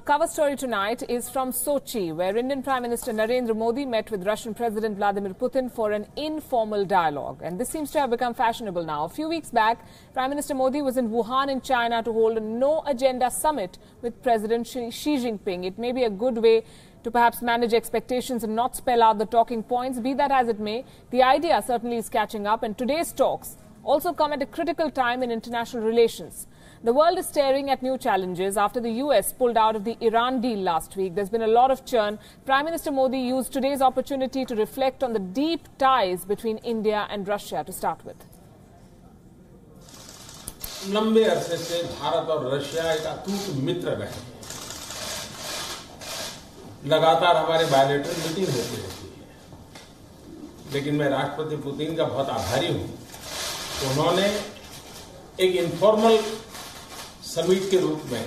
cover story tonight is from Sochi, where Indian Prime Minister Narendra Modi met with Russian President Vladimir Putin for an informal dialogue. And this seems to have become fashionable now. A few weeks back, Prime Minister Modi was in Wuhan in China to hold a no-agenda summit with President Xi Jinping. It may be a good way to perhaps manage expectations and not spell out the talking points. Be that as it may, the idea certainly is catching up, and today's talks also come at a critical time in international relations. The world is staring at new challenges after the US pulled out of the Iran deal last week. There's been a lot of churn. Prime Minister Modi used today's opportunity to reflect on the deep ties between India and Russia to start with. लंबे अरसे से भारत और Russia एक अटूट मित्र रहे। लगातार हमारे bilateral meeting होती रहती है, लेकिन मैं राष्ट्रपति पुतिन का बहुत आभारी हूं। उन्होंने एक इनफॉर्मल समिट के रूप में,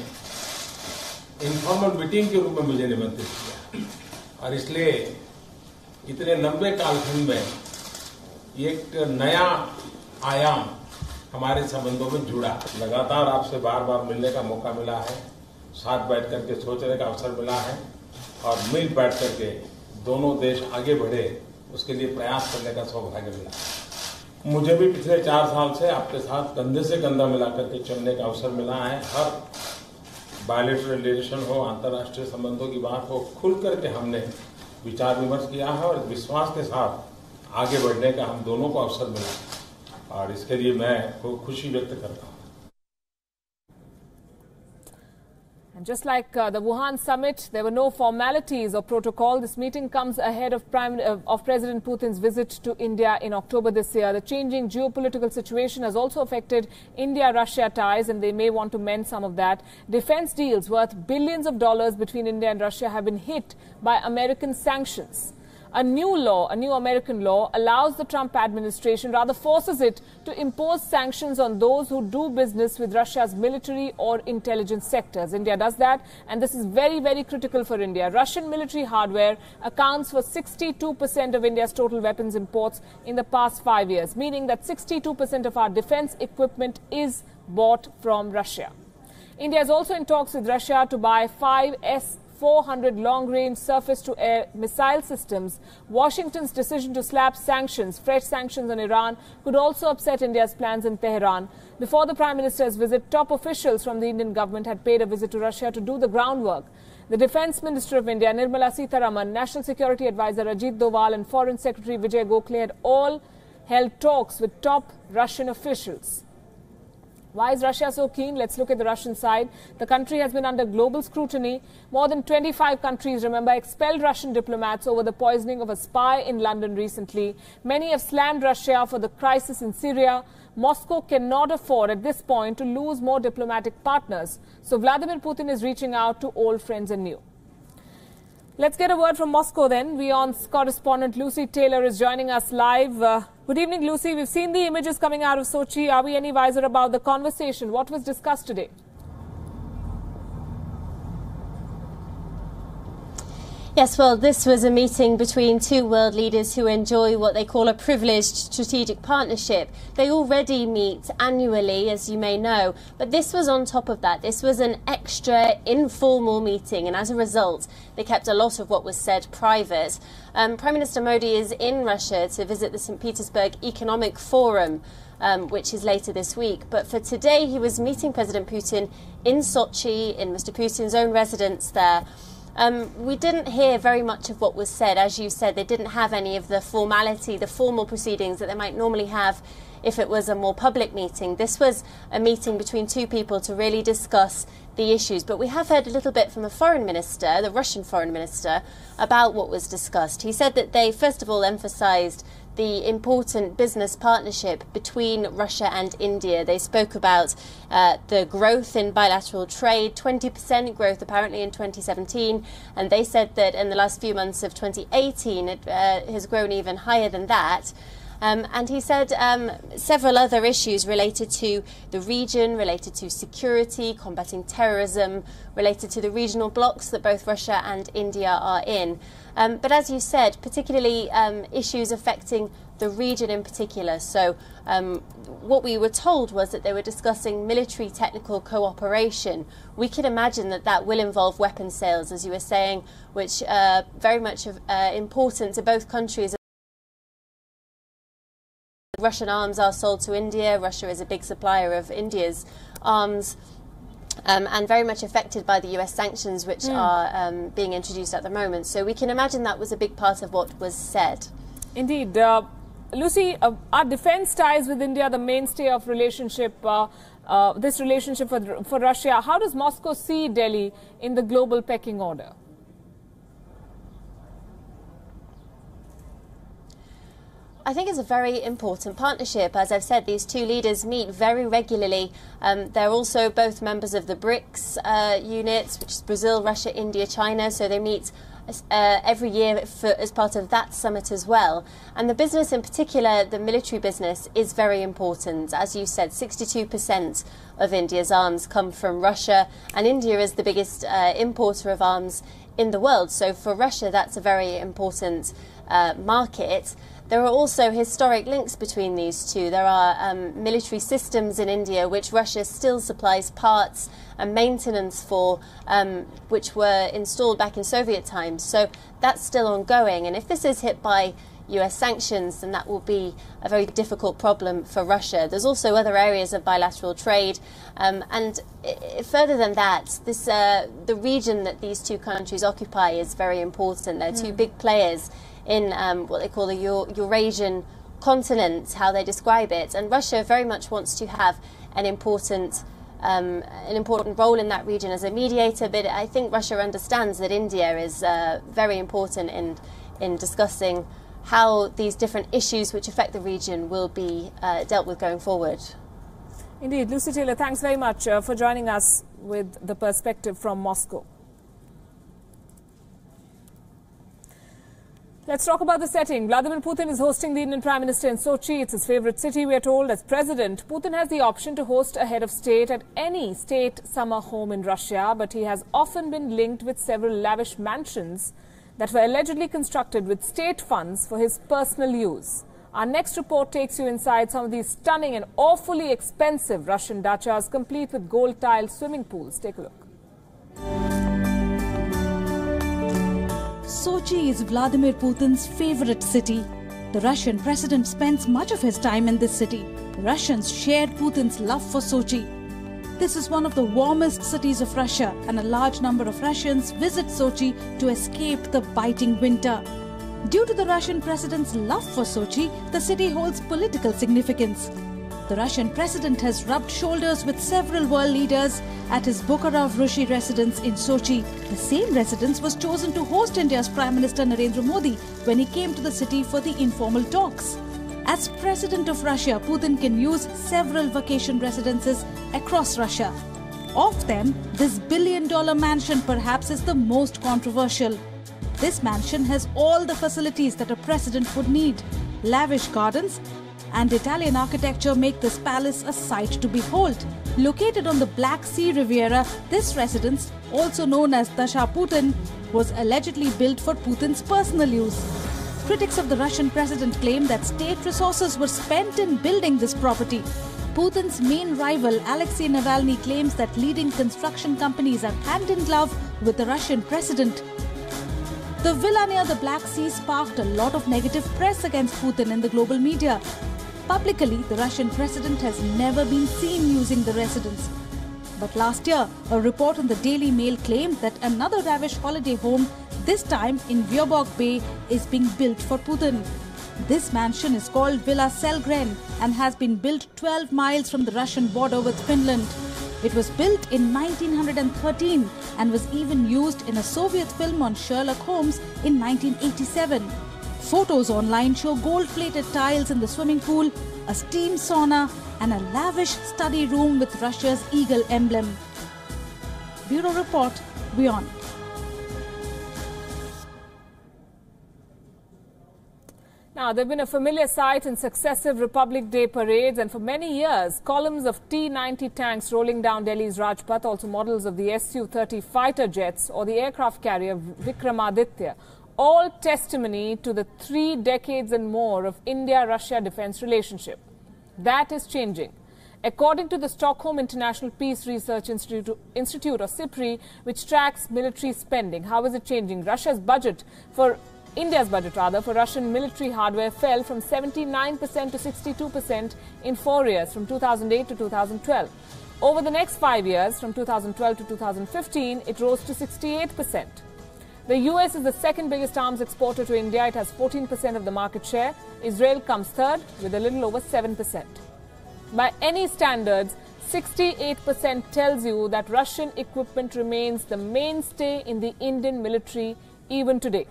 इनफॉर्मल मीटिंग के रूप में मुझे निमंत्रित किया, और इसलिए इतने लंबे कालखंड में एक नया आयाम हमारे संबंधों में जुड़ा। लगातार आपसे बार बार मिलने का मौका मिला है, साथ बैठ करके सोचने का अवसर मिला है, और मिल बैठ करके दोनों देश आगे बढ़े उसके लिए प्रयास करने का सौभाग्य मिला। मुझे भी पिछले 4 साल से आपके साथ कंधे से कंधा मिलाकर के चलने का अवसर मिला है। हर बायलैटरल रिलेशन हो, अंतर्राष्ट्रीय संबंधों की बात हो, खुल करके हमने विचार विमर्श किया है और विश्वास के साथ आगे बढ़ने का हम दोनों को अवसर मिला, और इसके लिए मैं खुशी व्यक्त करता हूँ। And just like the Wuhan summit, there were no formalities or protocol. This meeting comes ahead of President Putin's visit to India in October this year. The changing geopolitical situation has also affected India-Russia ties, and they may want to mend some of that. Defense deals worth billions of dollars between India and Russia have been hit by American sanctions. A new American law allows the Trump administration, rather forces it, to impose sanctions on those who do business with Russia's military or intelligence sectors. India does that, and this is very, very critical for India. Russian military hardware accounts for 62% of India's total weapons imports in the past 5 years, meaning that 62% of our defense equipment is bought from Russia. India is also in talks with Russia to buy 5 S-400 long-range surface-to-air missile systems. Washington's decision to slap sanctions, fresh sanctions on Iran, could also upset India's plans in Tehran. Before the Prime Minister's visit, top officials from the Indian government had paid a visit to Russia to do the groundwork. The Defence Minister of India, Nirmala Sitharaman, National Security Advisor Ajit Doval and Foreign Secretary Vijay Gokhale had all held talks with top Russian officials. Why is Russia so keen? Let's look at the Russian side. The country has been under global scrutiny. More than 25 countries, remember, expelled Russian diplomats over the poisoning of a spy in London recently. Many have slammed Russia for the crisis in Syria. Moscow cannot afford at this point to lose more diplomatic partners. So Vladimir Putin is reaching out to old friends and new. Let's get a word from Moscow then. WION's correspondent Lucy Taylor is joining us live. Good evening, Lucy. We've seen the images coming out of Sochi. Are we any wiser about the conversation? What was discussed today? Yes, well, this was a meeting between two world leaders who enjoy what they call a privileged strategic partnership. They already meet annually, as you may know, but this was on top of that. This was an extra informal meeting, and as a result, they kept a lot of what was said private. Prime Minister Modi is in Russia to visit the St. Petersburg Economic Forum, which is later this week. But for today, he was meeting President Putin in Sochi, in Mr. Putin's own residence there. We didn't hear very much of what was said. As you said, they didn't have any of the formality, the formal proceedings that they might normally have if it was a more public meeting. This was a meeting between two people to really discuss the issues. But we have heard a little bit from the foreign minister, the Russian foreign minister, about what was discussed. He said that they, first of all, emphasised the important business partnership between Russia and India. They spoke about the growth in bilateral trade, 20% growth apparently in 2017, and they said that in the last few months of 2018 it has grown even higher than that. And he said several other issues related to the region, related to security, combating terrorism, related to the regional blocs that both Russia and India are in. But as you said, particularly issues affecting the region in particular. So what we were told was that they were discussing military technical cooperation. We can imagine that that will involve weapons sales, as you were saying, which are very much important to both countries. Russian arms are sold to India. Russia is a big supplier of India's arms. And very much affected by the US sanctions, which are being introduced at the moment. So we can imagine that was a big part of what was said. Indeed. Lucy, are defense ties with India the mainstay of relationship, this relationship for Russia? How does Moscow see Delhi in the global pecking order? I think it's a very important partnership. As I've said, these two leaders meet very regularly. They're also both members of the BRICS units, which is Brazil, Russia, India, China. So they meet every year as part of that summit as well. And the business in particular, the military business, is very important. As you said, 62% of India's arms come from Russia, and India is the biggest importer of arms in the world. So for Russia, that's a very important market. There are also historic links between these two. There are military systems in India which Russia still supplies parts and maintenance for, which were installed back in Soviet times. So that's still ongoing. And if this is hit by US sanctions, then that will be a very difficult problem for Russia. There's also other areas of bilateral trade. And further than that, the region that these two countries occupy is very important. They're two big players in what they call the Eurasian continent, how they describe it. And Russia very much wants to have an important role in that region as a mediator. But I think Russia understands that India is very important in discussing how these different issues which affect the region will be dealt with going forward. Indeed. Lucy Taylor, thanks very much for joining us with the perspective from Moscow. Let's talk about the setting. Vladimir Putin is hosting the Indian Prime Minister in Sochi. It's his favourite city, we are told. As president, Putin has the option to host a head of state at any state summer home in Russia, but he has often been linked with several lavish mansions that were allegedly constructed with state funds for his personal use. Our next report takes you inside some of these stunning and awfully expensive Russian dachas, complete with gold-tiled swimming pools. Take a look. Sochi is Vladimir Putin's favorite city. The Russian president spends much of his time in this city. Russians share Putin's love for Sochi. This is one of the warmest cities of Russia, and a large number of Russians visit Sochi to escape the biting winter. Due to the Russian president's love for Sochi, the city holds political significance. The Russian president has rubbed shoulders with several world leaders at his Bukharov-Rushi residence in Sochi. The same residence was chosen to host India's Prime Minister Narendra Modi when he came to the city for the informal talks. As President of Russia, Putin can use several vacation residences across Russia. Of them, this billion-dollar mansion perhaps is the most controversial. This mansion has all the facilities that a president would need. Lavish gardens and Italian architecture make this palace a sight to behold. Located on the Black Sea Riviera, this residence, also known as Dasha Putin, was allegedly built for Putin's personal use. Critics of the Russian president claim that state resources were spent in building this property. Putin's main rival, Alexei Navalny, claims that leading construction companies are hand in glove with the Russian president. The villa near the Black Sea sparked a lot of negative press against Putin in the global media. Publicly, the Russian president has never been seen using the residence. But last year, a report in the Daily Mail claimed that another lavish holiday home, this time in Vyborg Bay, is being built for Putin. This mansion is called Villa Selgren and has been built 12 miles from the Russian border with Finland. It was built in 1913 and was even used in a Soviet film on Sherlock Holmes in 1987. Photos online show gold-plated tiles in the swimming pool, a steam sauna and a lavish study room with Russia's eagle emblem. Bureau Report, WION. Now, they've been a familiar sight in successive Republic Day parades, and for many years, columns of T-90 tanks rolling down Delhi's Rajpath, also models of the Su-30 fighter jets or the aircraft carrier Vikramaditya, all testimony to the 3 decades and more of India-Russia defense relationship. That is changing. According to the Stockholm International Peace Research Institute or SIPRI, which tracks military spending, how is it changing? India's budget for Russian military hardware fell from 79% to 62% in 4 years, from 2008 to 2012. Over the next 5 years, from 2012 to 2015, it rose to 68%. The US is the second biggest arms exporter to India. It has 14% of the market share. Israel comes third with a little over 7%. By any standards, 68% tells you that Russian equipment remains the mainstay in the Indian military even today.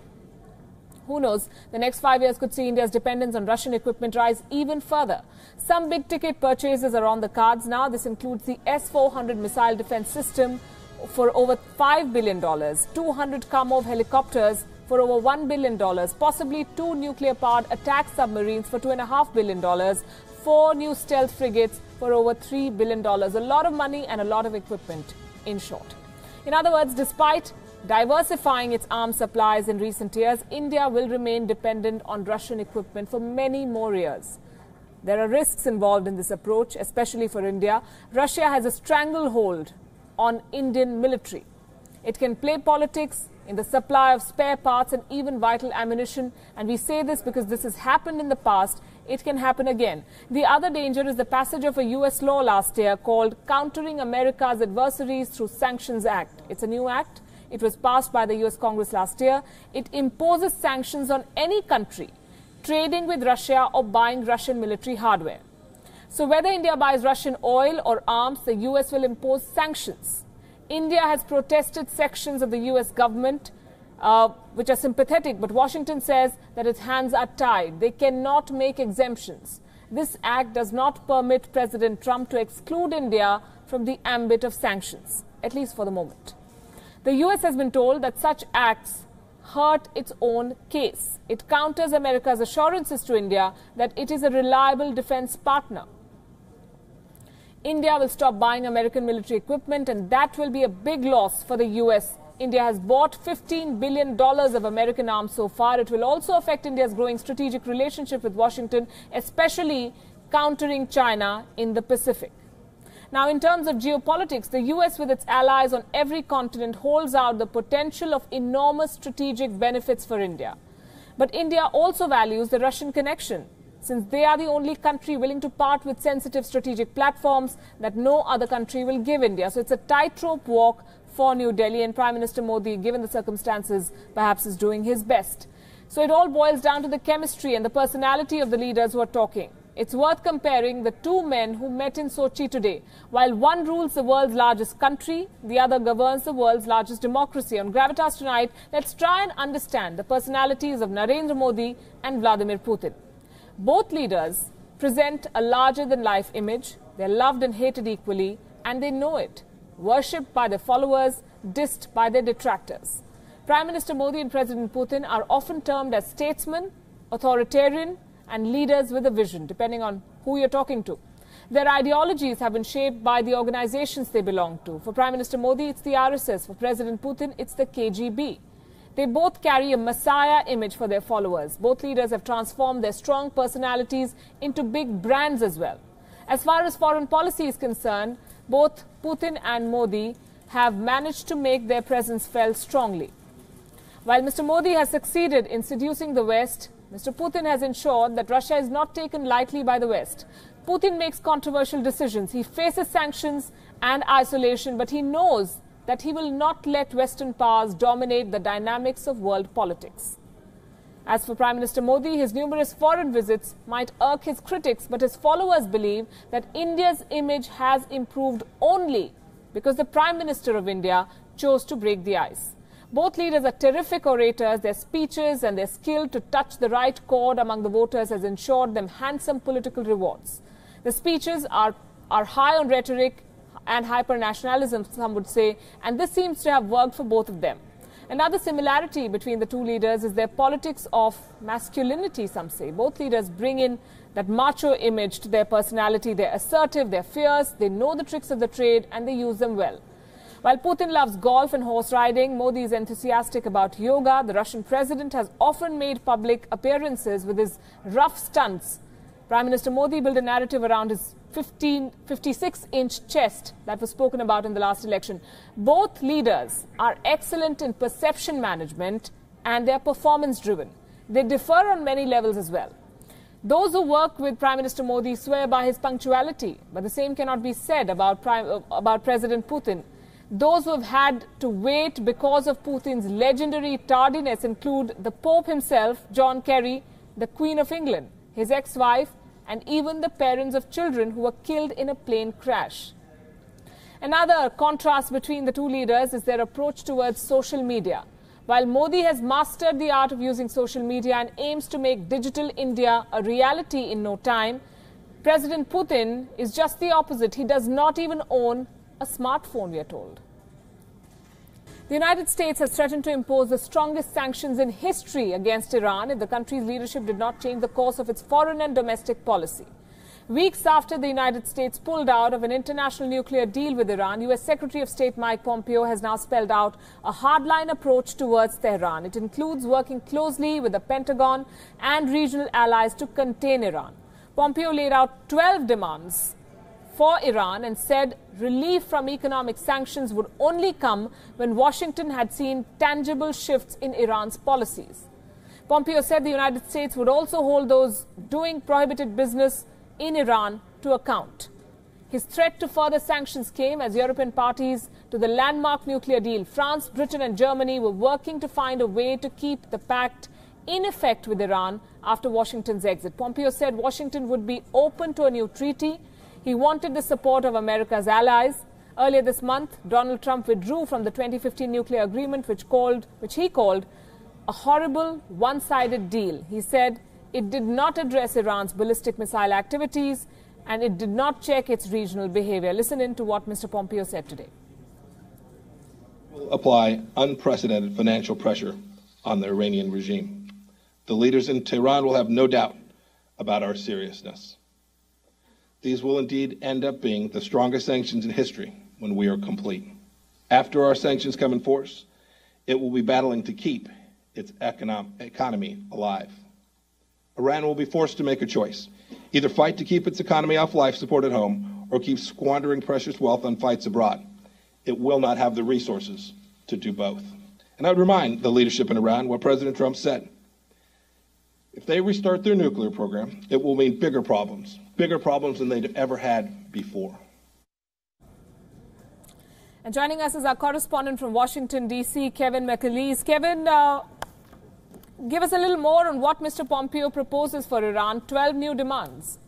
Who knows, the next 5 years could see India's dependence on Russian equipment rise even further. Some big-ticket purchases are on the cards now. This includes the S-400 missile defense system for over $5 billion, 200 Kamov helicopters for over $1 billion, possibly 2 nuclear-powered attack submarines for $2.5 billion, 4 new stealth frigates for over $3 billion. A lot of money and a lot of equipment, in short. In other words, despite diversifying its arms supplies in recent years, India will remain dependent on Russian equipment for many more years. There are risks involved in this approach, especially for India. Russia has a stranglehold on Indian military. It can play politics in the supply of spare parts and even vital ammunition. And we say this because this has happened in the past. It can happen again. The other danger is the passage of a US law last year called Countering America's Adversaries Through Sanctions Act. It's a new act. It was passed by the US Congress last year. It imposes sanctions on any country trading with Russia or buying Russian military hardware. So whether India buys Russian oil or arms, the US will impose sanctions. India has protested sections of the US government which are sympathetic, but Washington says that its hands are tied. They cannot make exemptions. This act does not permit President Trump to exclude India from the ambit of sanctions, at least for the moment. The US has been told that such acts hurt its own case. It counters America's assurances to India that it is a reliable defense partner. India will stop buying American military equipment, and that will be a big loss for the US. India has bought $15 billion of American arms so far. It will also affect India's growing strategic relationship with Washington, especially countering China in the Pacific. Now, in terms of geopolitics, the US with its allies on every continent holds out the potential of enormous strategic benefits for India. But India also values the Russian connection, since they are the only country willing to part with sensitive strategic platforms that no other country will give India. So it's a tightrope walk for New Delhi, and Prime Minister Modi, given the circumstances, perhaps is doing his best. So it all boils down to the chemistry and the personality of the leaders who are talking. It's worth comparing the two men who met in Sochi today. While one rules the world's largest country, the other governs the world's largest democracy. On Gravitas tonight, let's try and understand the personalities of Narendra Modi and Vladimir Putin. Both leaders present a larger-than-life image. They're loved and hated equally, and they know it. Worshipped by their followers, dissed by their detractors. Prime Minister Modi and President Putin are often termed as statesmen, authoritarian, and leaders with a vision, depending on who you're talking to. Their ideologies have been shaped by the organizations they belong to. For Prime Minister Modi, it's the RSS. For President Putin, it's the KGB. They both carry a messiah image for their followers. Both leaders have transformed their strong personalities into big brands as well. As far as foreign policy is concerned, both Putin and Modi have managed to make their presence felt strongly. While Mr. Modi has succeeded in seducing the West, Mr. Putin has ensured that Russia is not taken lightly by the West. Putin makes controversial decisions. He faces sanctions and isolation, but he knows that he will not let Western powers dominate the dynamics of world politics. As for Prime Minister Modi, his numerous foreign visits might irk his critics, but his followers believe that India's image has improved only because the Prime Minister of India chose to break the ice. Both leaders are terrific orators. Their speeches and their skill to touch the right chord among the voters has ensured them handsome political rewards. The speeches are high on rhetoric and hyper-nationalism, some would say, and this seems to have worked for both of them. Another similarity between the two leaders is their politics of masculinity, some say. Both leaders bring in that macho image to their personality. They're assertive, they're fierce, they know the tricks of the trade and they use them well. While Putin loves golf and horse riding, Modi is enthusiastic about yoga. The Russian president has often made public appearances with his rough stunts. Prime Minister Modi built a narrative around his 56-inch chest that was spoken about in the last election. Both leaders are excellent in perception management and they are performance-driven. They differ on many levels as well. Those who work with Prime Minister Modi swear by his punctuality, but the same cannot be said about President Putin. Those who have had to wait because of Putin's legendary tardiness include the Pope himself, John Kerry, the Queen of England, his ex-wife, and even the parents of children who were killed in a plane crash. Another contrast between the two leaders is their approach towards social media. While Modi has mastered the art of using social media and aims to make digital India a reality in no time, President Putin is just the opposite. He does not even own a smartphone, we are told. The United States has threatened to impose the strongest sanctions in history against Iran if the country's leadership did not change the course of its foreign and domestic policy. Weeks after the United States pulled out of an international nuclear deal with Iran, U.S. Secretary of State Mike Pompeo has now spelled out a hardline approach towards Tehran. It includes working closely with the Pentagon and regional allies to contain Iran. Pompeo laid out 12 demands for Iran and said relief from economic sanctions would only come when Washington had seen tangible shifts in Iran's policies. Pompeo said the United States would also hold those doing prohibited business in Iran to account. His threat to further sanctions came as European parties to the landmark nuclear deal, France, Britain and Germany, were working to find a way to keep the pact in effect with Iran after Washington's exit. Pompeo said Washington would be open to a new treaty. He wanted the support of America's allies. Earlier this month, Donald Trump withdrew from the 2015 nuclear agreement, which he called a horrible, one-sided deal. He said it did not address Iran's ballistic missile activities and it did not check its regional behavior. Listen in to what Mr. Pompeo said today. Will apply unprecedented financial pressure on the Iranian regime. The leaders in Tehran will have no doubt about our seriousness. These will indeed end up being the strongest sanctions in history when we are complete. After our sanctions come in force, it will be battling to keep its economy alive. Iran will be forced to make a choice. Either fight to keep its economy off life support at home or keep squandering precious wealth on fights abroad. It will not have the resources to do both. And I would remind the leadership in Iran what President Trump said. If they restart their nuclear program, it will mean bigger problems than they'd ever had before. And joining us is our correspondent from Washington, D.C., Kevin McAleese. Kevin, give us a little more on what Mr. Pompeo proposes for Iran, 12 new demands.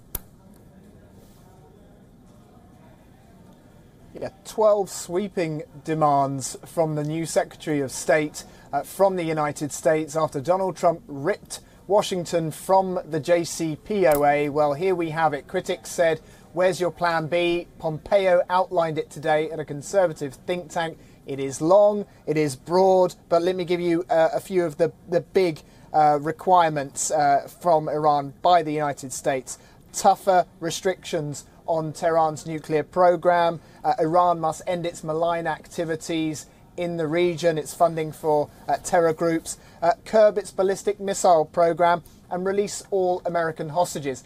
Yeah, 12 sweeping demands from the new Secretary of State from the United States after Donald Trump ripped Washington from the JCPOA. Well, here we have it. Critics said, where's your plan B? Pompeo outlined it today at a conservative think tank. It is long, it is broad, but let me give you a few of the big requirements from Iran by the United States. Tougher restrictions on Tehran's nuclear program. Iran must end its malign activities in the region, its funding for terror groups, curb its ballistic missile program and release all American hostages.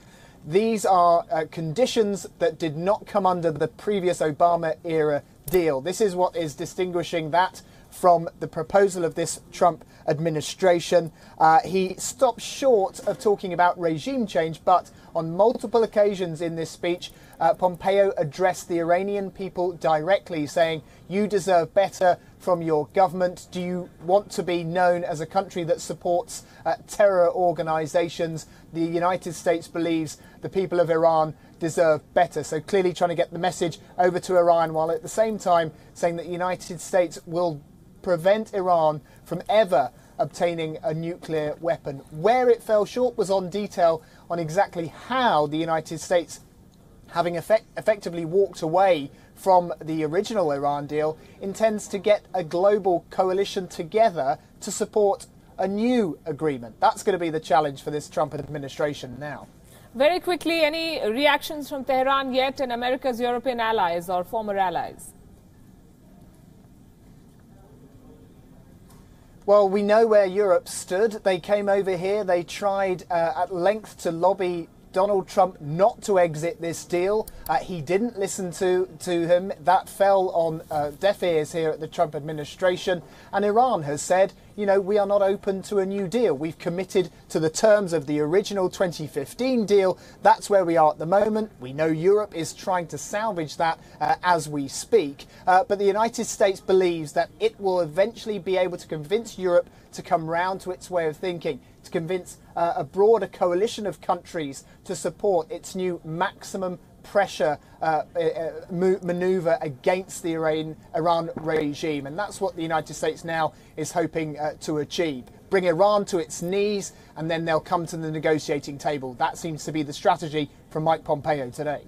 These are conditions that did not come under the previous Obama-era deal. This is what is distinguishing that from the proposal of this Trump administration. He stopped short of talking about regime change, but on multiple occasions in this speech, Pompeo addressed the Iranian people directly, saying, you deserve better from your government. Do you want to be known as a country that supports terror organizations? The United States believes the people of Iran deserve better. So clearly trying to get the message over to Iran, while at the same time saying that the United States will prevent Iran from ever obtaining a nuclear weapon. Where it fell short was on detail on exactly how the United States, having effectively walked away from the original Iran deal, intends to get a global coalition together to support a new agreement. That's going to be the challenge for this Trump administration now. Very quickly, any reactions from Tehran yet and America's European allies or former allies? Well, we know where Europe stood. They came over here. They tried at length to lobby Donald Trump not to exit this deal. He didn't listen to him. That fell on deaf ears here at the Trump administration. And Iran has said, you know, we are not open to a new deal. We've committed to the terms of the original 2015 deal. That's where we are at the moment. We know Europe is trying to salvage that as we speak. But the United States believes that it will eventually be able to convince Europe to come round to its way of thinking, to convince a broader coalition of countries to support its new maximum pressure maneuver against the Iran regime. And that's what the United States now is hoping to achieve. Bring Iran to its knees, and then they'll come to the negotiating table. That seems to be the strategy from Mike Pompeo today.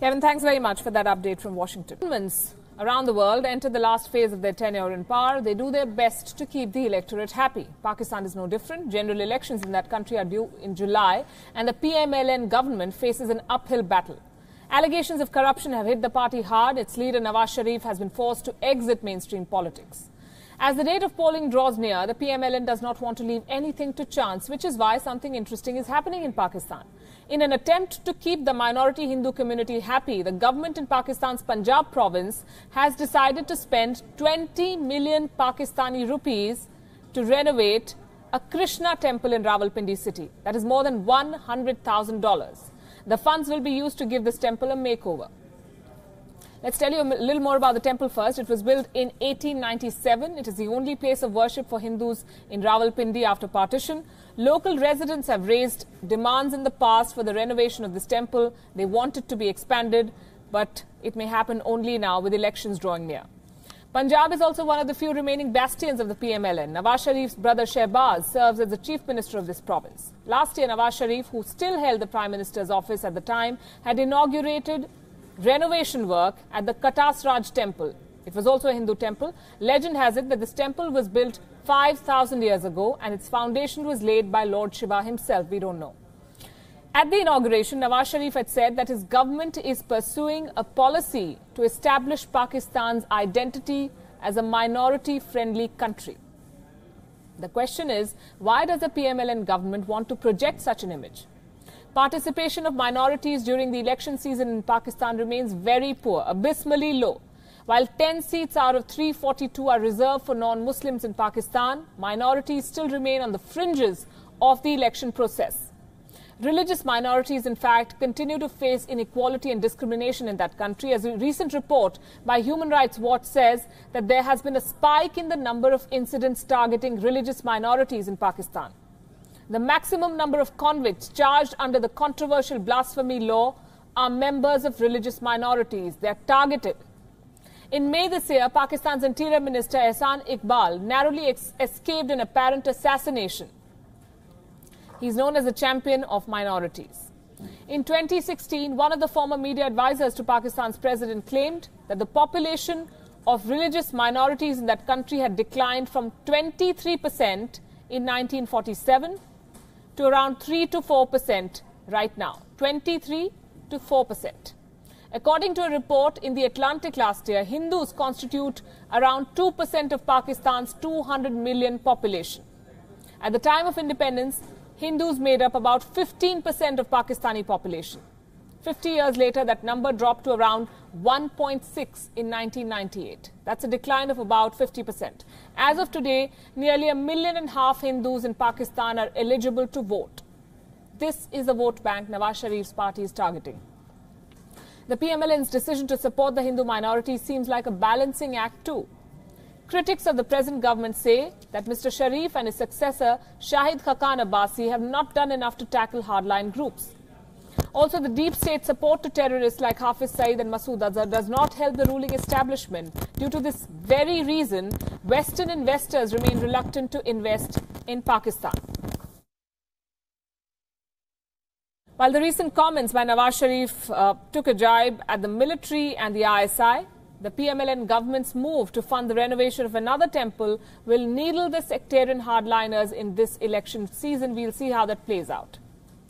Kevin, thanks very much for that update from Washington. Governments around the world enter the last phase of their tenure in power. They do their best to keep the electorate happy. Pakistan is no different. General elections in that country are due in July, and the PMLN government faces an uphill battle. Allegations of corruption have hit the party hard. Its leader Nawaz Sharif has been forced to exit mainstream politics. As the date of polling draws near, the PMLN does not want to leave anything to chance, which is why something interesting is happening in Pakistan. In an attempt to keep the minority Hindu community happy, the government in Pakistan's Punjab province has decided to spend 20 million Pakistani rupees to renovate a Krishna temple in Rawalpindi city. That is more than $100,000. The funds will be used to give this temple a makeover. Let's tell you a little more about the temple first. It was built in 1897. It is the only place of worship for Hindus in Rawalpindi after partition. Local residents have raised demands in the past for the renovation of this temple. They want it to be expanded, but it may happen only now with elections drawing near. Punjab is also one of the few remaining bastions of the PMLN. Nawaz Sharif's brother Shehbaz serves as the chief minister of this province. Last year, Nawaz Sharif, who still held the prime minister's office at the time, had inaugurated renovation work at the Katas Raj temple. It was also a Hindu temple. Legend has it that this temple was built 5,000 years ago and its foundation was laid by Lord Shiva himself. We don't know. At the inauguration, Nawaz Sharif had said that his government is pursuing a policy to establish Pakistan's identity as a minority-friendly country. The question is, why does the PMLN government want to project such an image? Participation of minorities during the election season in Pakistan remains very poor, abysmally low. While 10 seats out of 342 are reserved for non-Muslims in Pakistan, minorities still remain on the fringes of the election process. Religious minorities, in fact, continue to face inequality and discrimination in that country, as a recent report by Human Rights Watch says that there has been a spike in the number of incidents targeting religious minorities in Pakistan. The maximum number of convicts charged under the controversial blasphemy law are members of religious minorities. They are targeted. In May this year, Pakistan's Interior Minister Ehsan Iqbal narrowly escaped an apparent assassination. He's known as a champion of minorities. In 2016, one of the former media advisors to Pakistan's president claimed that the population of religious minorities in that country had declined from 23% in 1947 to around 3 to 4% right now. 23 to 4%. According to a report in The Atlantic last year, Hindus constitute around 2% of Pakistan's 200 million population. At the time of independence, Hindus made up about 15% of Pakistani population. 50 years later, that number dropped to around 1.6 in 1998. That's a decline of about 50%. As of today, nearly 1.5 million Hindus in Pakistan are eligible to vote. This is the vote bank Nawaz Sharif's party is targeting. The PMLN's decision to support the Hindu minority seems like a balancing act too. Critics of the present government say that Mr. Sharif and his successor, Shahid Khaqan Abbasi, have not done enough to tackle hardline groups. Also, the deep state support to terrorists like Hafiz Saeed and Masood Azhar does not help the ruling establishment. Due to this very reason, Western investors remain reluctant to invest in Pakistan. While the recent comments by Nawaz Sharif took a jibe at the military and the ISI, the PMLN government's move to fund the renovation of another temple will needle the sectarian hardliners in this election season. We'll see how that plays out.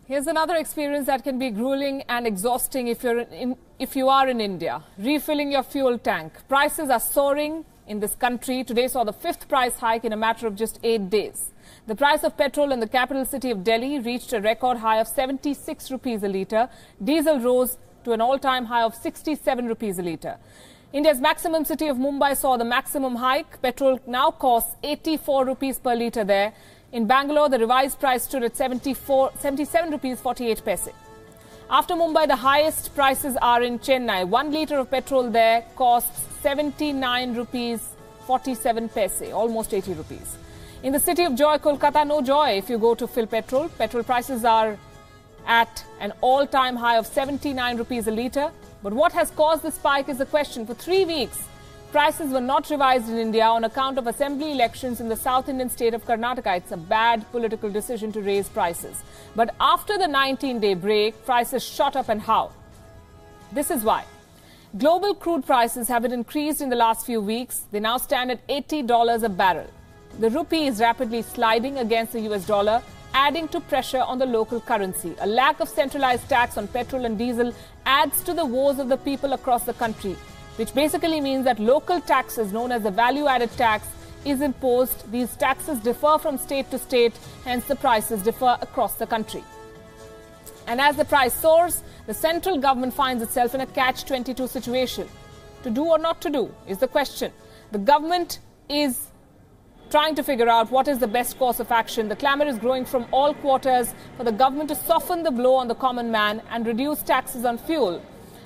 Here's another experience that can be grueling and exhausting if you are in India. Refilling your fuel tank. Prices are soaring in this country. Today saw the 5th price hike in a matter of just 8 days. The price of petrol in the capital city of Delhi reached a record high of 76 rupees a litre. Diesel rose to an all-time high of 67 rupees a litre. India's maximum city of Mumbai saw the maximum hike. Petrol now costs 84 rupees per litre there. In Bangalore, the revised price stood at 77 rupees 48 paise. After Mumbai, the highest prices are in Chennai. 1 litre of petrol there costs 79 rupees 47 paise, almost 80 rupees. In the city of joy, Kolkata, no joy if you go to fill petrol. Petrol prices are at an all-time high of 79 rupees a litre. But what has caused the spike is the question. For 3 weeks, prices were not revised in India on account of assembly elections in the South Indian state of Karnataka. It's a bad political decision to raise prices. But after the 19-day break, prices shot up, and how? This is why. Global crude prices have been increased in the last few weeks. They now stand at $80 a barrel. The rupee is rapidly sliding against the US dollar, adding to pressure on the local currency. A lack of centralized tax on petrol and diesel adds to the woes of the people across the country, which basically means that local taxes known as the value-added tax is imposed. These taxes differ from state to state, hence the prices differ across the country. And as the price soars, the central government finds itself in a catch-22 situation. To do or not to do is the question. The government is trying to figure out what is the best course of action. The clamour is growing from all quarters for the government to soften the blow on the common man and reduce taxes on fuel.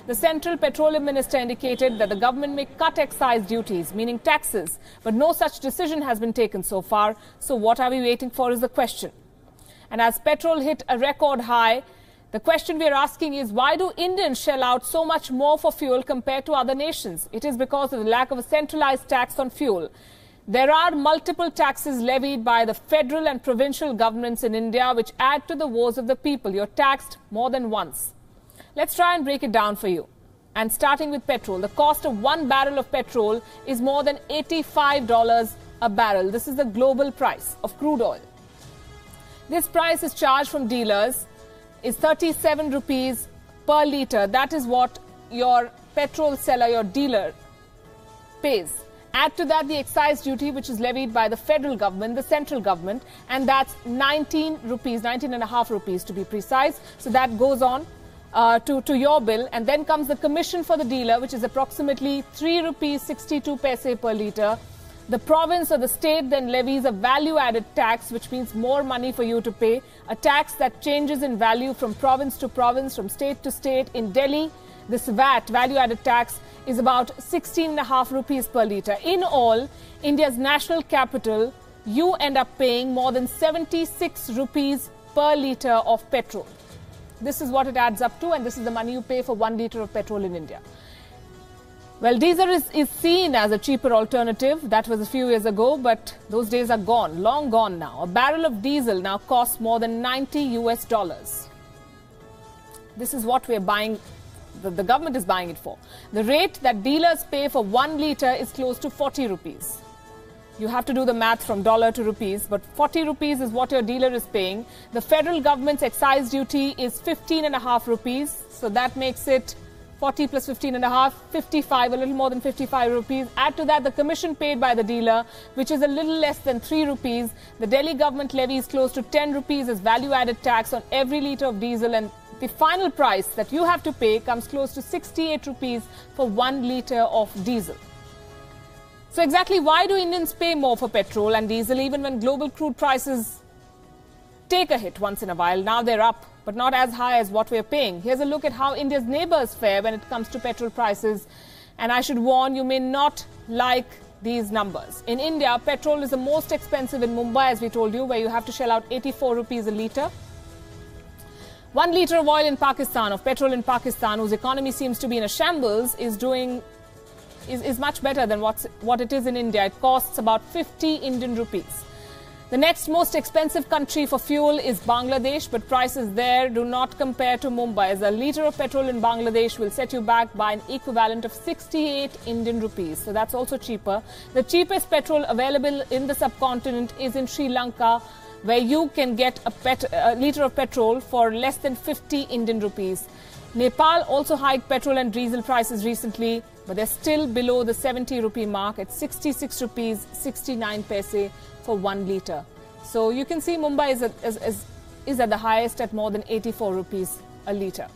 The Central Petroleum Minister indicated that the government may cut excise duties, meaning taxes, but no such decision has been taken so far. So what are we waiting for is the question. And as petrol hit a record high, the question we are asking is, why do Indians shell out so much more for fuel compared to other nations? It is because of the lack of a centralized tax on fuel. There are multiple taxes levied by the federal and provincial governments in India which add to the woes of the people. You're taxed more than once. Let's try and break it down for you. And starting with petrol, the cost of 1 barrel of petrol is more than $85 a barrel. This is the global price of crude oil. This price is charged from dealers is 37 rupees per litre. That is what your petrol seller, your dealer, pays. Add to that the excise duty, which is levied by the federal government, the central government, and that's 19 rupees, 19.5 rupees to be precise. So that goes on to your bill. And then comes the commission for the dealer, which is approximately 3 rupees 62 paise per litre. The province or the state then levies a value-added tax, which means more money for you to pay, a tax that changes in value from province to province, from state to state. In Delhi, this VAT, value-added tax, is about 16.5 rupees per litre. In all, India's national capital, you end up paying more than 76 rupees per litre of petrol. This is what it adds up to, and this is the money you pay for 1 litre of petrol in India. Well, diesel is seen as a cheaper alternative. That was a few years ago, but those days are gone, long gone now. A barrel of diesel now costs more than $90 US. This is what we're buying. The government is buying it for. The rate that dealers pay for 1 litre is close to 40 rupees. You have to do the math from dollar to rupees, but 40 rupees is what your dealer is paying. The federal government's excise duty is 15.5 rupees. So that makes it 40 plus 15.5, 55, a little more than 55 rupees. Add to that the commission paid by the dealer, which is a little less than 3 rupees. The Delhi government levies close to 10 rupees as value-added tax on every litre of diesel, and the final price that you have to pay comes close to 68 rupees for 1 litre of diesel. So exactly why do Indians pay more for petrol and diesel even when global crude prices take a hit once in a while? Now they're up, but not as high as what we're paying. Here's a look at how India's neighbours fare when it comes to petrol prices. And I should warn, you may not like these numbers. In India, petrol is the most expensive in Mumbai, as we told you, where you have to shell out 84 rupees a litre. 1 litre of oil in Pakistan, of petrol in Pakistan, whose economy seems to be in a shambles, is much better than what it is in India. It costs about 50 Indian rupees. The next most expensive country for fuel is Bangladesh, but prices there do not compare to Mumbai, as a litre of petrol in Bangladesh will set you back by an equivalent of 68 Indian rupees. So that's also cheaper. The cheapest petrol available in the subcontinent is in Sri Lanka, where you can get a litre of petrol for less than 50 Indian rupees. Nepal also hiked petrol and diesel prices recently, but they're still below the 70 rupee mark at 66 rupees 69 paise for 1 litre. So you can see Mumbai is at the highest at more than 84 rupees a litre.